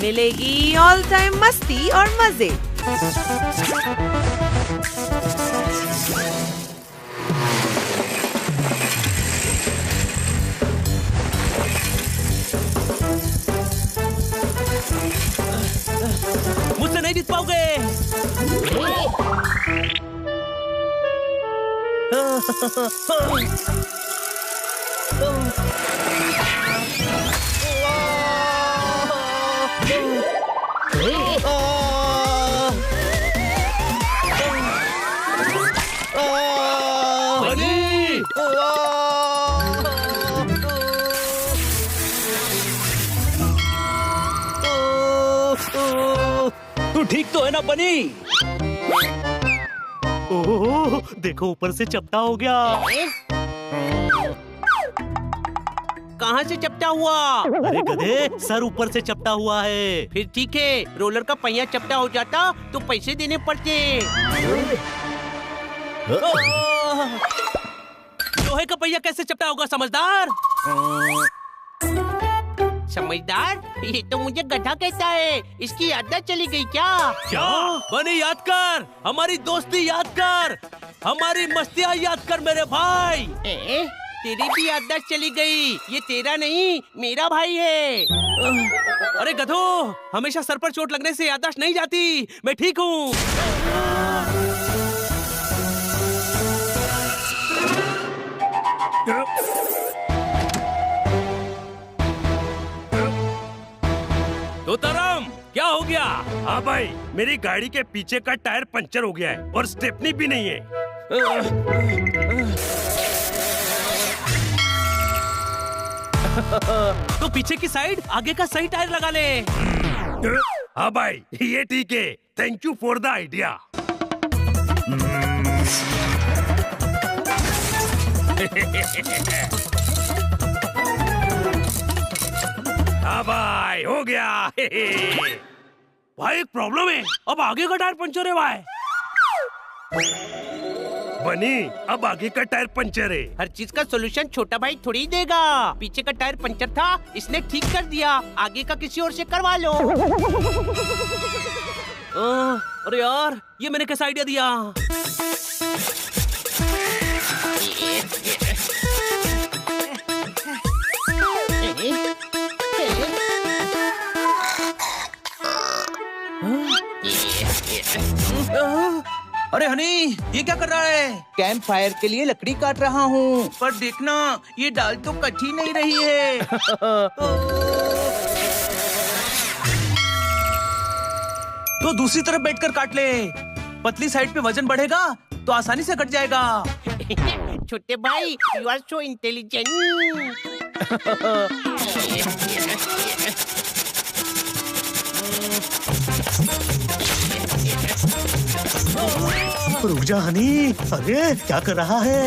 मिलेगी all time मस्ती और मजे। मुझसे नहीं जीत पाओगे। तू ठीक तो है ना बनी? ओह, देखो ऊपर से चपटा हो गया। कहाँ से चपटा हुआ? अरे गधे, सर ऊपर से चपटा हुआ है। फिर ठीक है, रोलर का पहिया चपटा हो जाता तो पैसे देने पड़ते। लोहे का पहिया कैसे चपटा होगा समझदार? समझदार? ये तो मुझे गधा कहता है। इसकी याददाश्त चली गई क्या? क्या? बनी याद कर, हमारी दोस्ती याद कर, हमारी मस्तियाँ याद कर मेरे भाई। तेरी भी याददाश्त चली गई। ये तेरा नहीं, मेरा भाई है। अरे गधो, हमेशा सर पर चोट लगने से याददाश्त नहीं जाती। मैं ठीक हूँ। तो तरम, क्या हो गया? हाँ भाई, मेरी गाड़ी के पीछे का टायर पंचर हो गया है और स्टेपनी भी नहीं है। तो पीछे की साइड आगे का सही टायर लगा ले। हाँ भाई, ये ठीक है। Thank you for the idea. हाँ भाई, हो गया। भाई एक प्रॉब्लम है, अब आगे का टायर पंचर है भाई। बनी, अब आगे का टायर पंचर है। हर चीज का सोल्यूशन छोटा भाई थोड़ी देगा। पीछे का टायर पंचर था, इसने ठीक कर दिया। आगे का किसी और से करवा लो। अरे यार, ये मैंने कैसा आइडिया दिया? अरे हनी, ये क्या कर रहा है? कैंप फायर के लिए लकड़ी काट रहा हूँ। पर देखना, ये डाल तो कट ही नहीं रही है। तो दूसरी तरफ बैठकर काट ले। पतली साइड पे वजन बढ़ेगा तो आसानी से कट जाएगा। छोटे भाई, यू आर सो इंटेलिजेंट। रुक जा हनी, अरे क्या कर रहा है?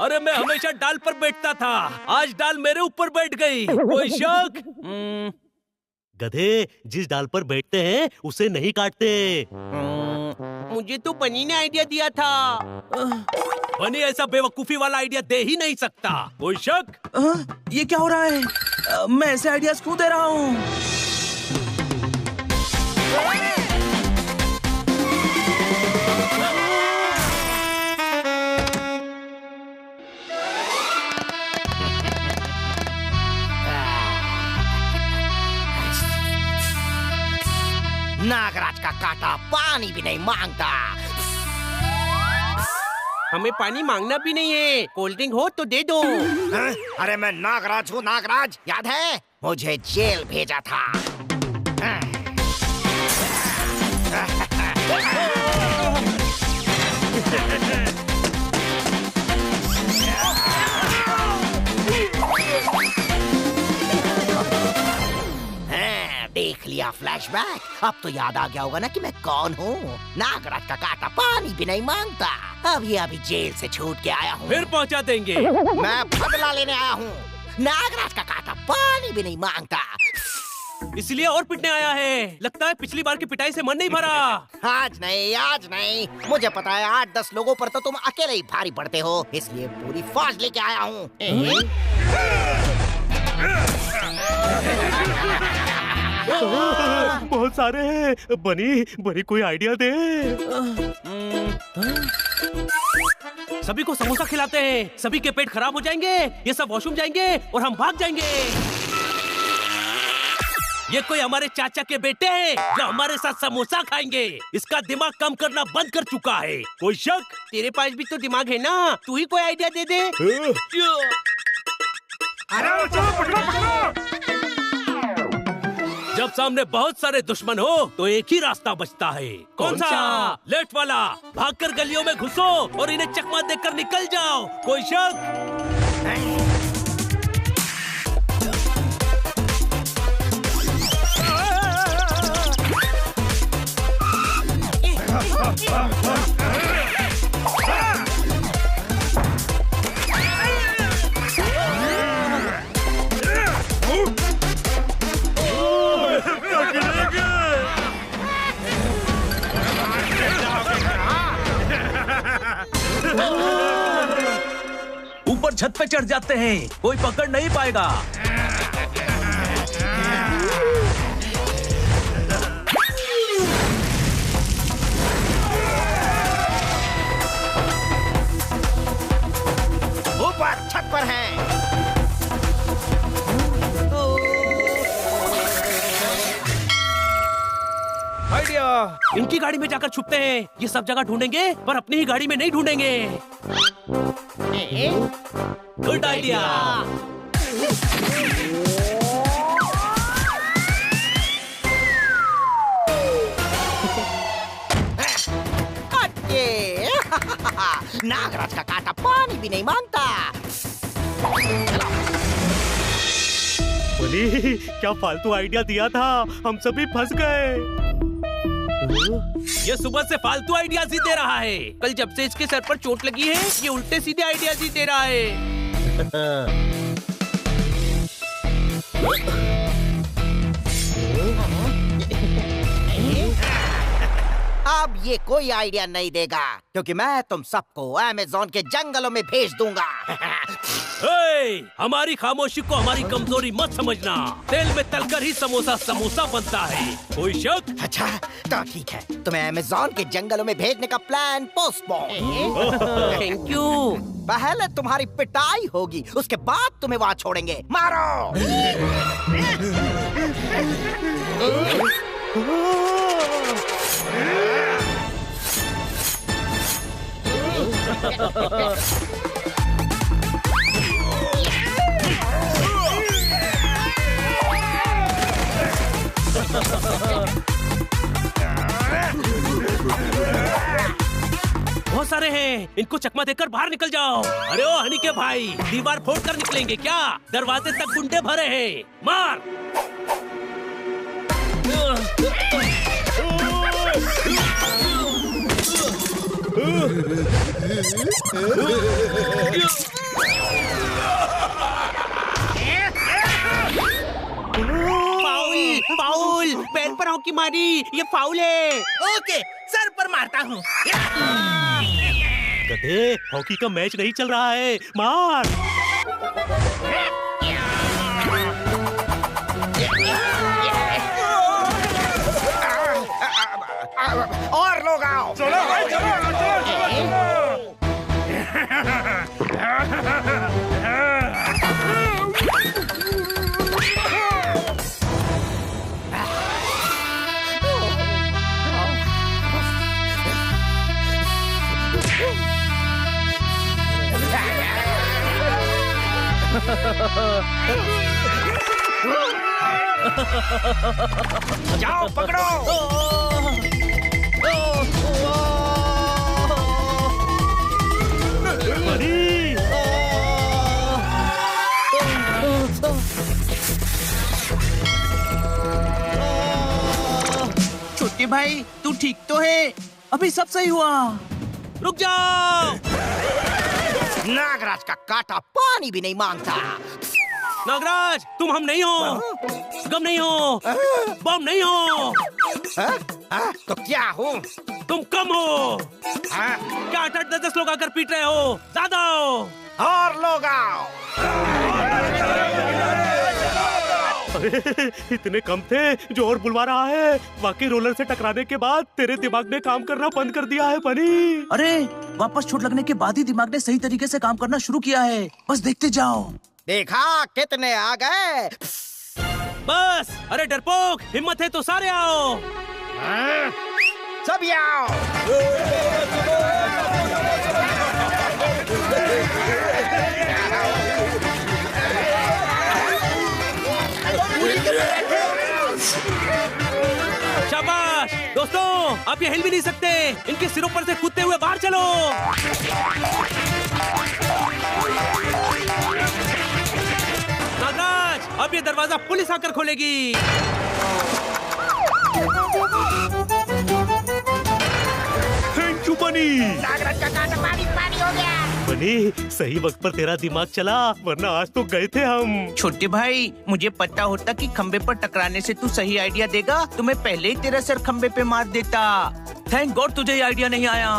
अरे मैं हमेशा डाल पर बैठता था, आज डाल मेरे ऊपर बैठ गई। कोई शक? गधे, जिस डाल पर बैठते हैं उसे नहीं काटते। मुझे तो बनी ने आइडिया दिया था। बनी ऐसा बेवकूफी वाला आइडिया दे ही नहीं सकता। कोई शक? ये क्या हो रहा है? मैं ऐसे आइडियाज क्यों दे रहा हूँ? नागराज का काटा पानी भी नहीं मांगता। हमें पानी मांगना भी नहीं है। कोल्ड ड्रिंक हो तो दे दो। अरे मैं नागराज हूँ, नागराज। याद है, मुझे जेल भेजा था। देख लिया फ्लैशबैक। अब तो याद आ गया होगा ना कि मैं कौन हूँ। नागराज का काटा पानी भी नहीं मांगता। अभी जेल से छूट के आया हूँ। फिर पहुँचा देंगे। मैं बदला लेने आया हूँ। नागराज का काटा पानी भी नहीं मांगता। इसलिए और पिटने आया है। लगता है पिछली बार की पिटाई से मन नहीं भरा। आज नहीं। मुझे पता है 8-10 लोगों पर तो तुम अकेले ही भारी पड़ते हो, इसलिए पूरी फौज लेके आया हूँ। बहुत सारे हैं। बनी कोई आइडिया दे। सभी को समोसा खिलाते हैं, सभी के पेट खराब हो जाएंगे, ये सब वॉशरूम जाएंगे और हम भाग जाएंगे। ये कोई हमारे चाचा के बेटे हैं जो हमारे साथ समोसा खाएंगे। इसका दिमाग काम करना बंद कर चुका है। कोई शक? तेरे पास भी तो दिमाग है ना, तू ही कोई आइडिया दे दे। जब सामने बहुत सारे दुश्मन हो तो एक ही रास्ता बचता है। कौन सा? लेफ्ट वाला। भागकर गलियों में घुसो और इन्हें चकमा देकर निकल जाओ। कोई शक? ऊपर छत पे चढ़ जाते हैं, कोई पकड़ नहीं पाएगा। ऊपर छत पर हैं। आइडिया। इनकी गाड़ी में जाकर छुपते हैं। ये सब जगह ढूंढेंगे पर अपनी ही गाड़ी में नहीं ढूंढेंगे। Good idea. नागराज का कांटा पानी भी नहीं मांगता। बनी क्या फालतू आइडिया दिया था, हम सभी फंस गए। ये सुबह से फालतू आइडियाज ही दे रहा है। कल जब से इसके सर पर चोट लगी है ये उल्टे सीधे आइडियाज ही दे रहा है। अब ये कोई आइडिया नहीं देगा क्योंकि मैं तुम सबको अमेज़न के जंगलों में भेज दूंगा। हमारी खामोशी को हमारी कमजोरी मत समझना। तेल में तलकर ही समोसा बनता है। कोई शक? अच्छा तो ठीक है, तुम्हें अमेज़न के जंगलों में भेजने का प्लान पोस्टपोन। Thank you. पहले तुम्हारी पिटाई होगी, उसके बाद तुम्हें वहाँ छोड़ेंगे। मारो। बहुत सारे हैं, इनको चकमा देकर बाहर निकल जाओ। अरे ओ हनी के भाई, दीवार फोड़ कर निकलेंगे क्या? दरवाजे तक गुंडे भरे हैं। मार। फाउल, पैर पर हॉकी मारी, ये फाउल है। ओके, सर पर मारता हूँ। गधे, हॉकी का मैच नहीं चल रहा है, मार। और लोग आओ। चलो भाई, जाओ पकड़ो। छोटे भाई तू ठीक तो है? अभी सब सही हुआ। रुक जाओ। नागराज का कांटा पानी भी नहीं मांगता। नागराज, तुम हम नहीं हो, गम नहीं हो, बम नहीं हो। तो क्या हूँ? तुम कम हो। क्या 8-10 लोग आकर पीट रहे हो? ज्यादा हो। और लोग आओ। अरे इतने कम थे जो और बुलवा रहा है। वाकई रोलर से टकराने के बाद तेरे दिमाग ने काम करना बंद कर दिया है बनी। अरे वापस चोट लगने के बाद ही दिमाग ने सही तरीके से काम करना शुरू किया है। बस देखते जाओ। देखा कितने आ गए। बस, अरे डरपोक, हिम्मत है तो सारे आओ। सभी आओ। शाबाश दोस्तों, आप ये हिल भी नहीं सकते। इनके सिरों पर से कूदते हुए बाहर चलो। नागराज, अब ये दरवाजा पुलिस आकर खोलेगी। थैंक यू बनी। नागराज का काटा पानी पानी हो गया। बनी, सही वक्त पर तेरा दिमाग चला, वरना आज तो गए थे हम। छोटे भाई, मुझे पता होता कि खंबे पर टकराने से तू सही आइडिया देगा तो मैं पहले ही तेरा सर खंबे पे मार देता। थैंक गॉड तुझे ये आइडिया नहीं आया।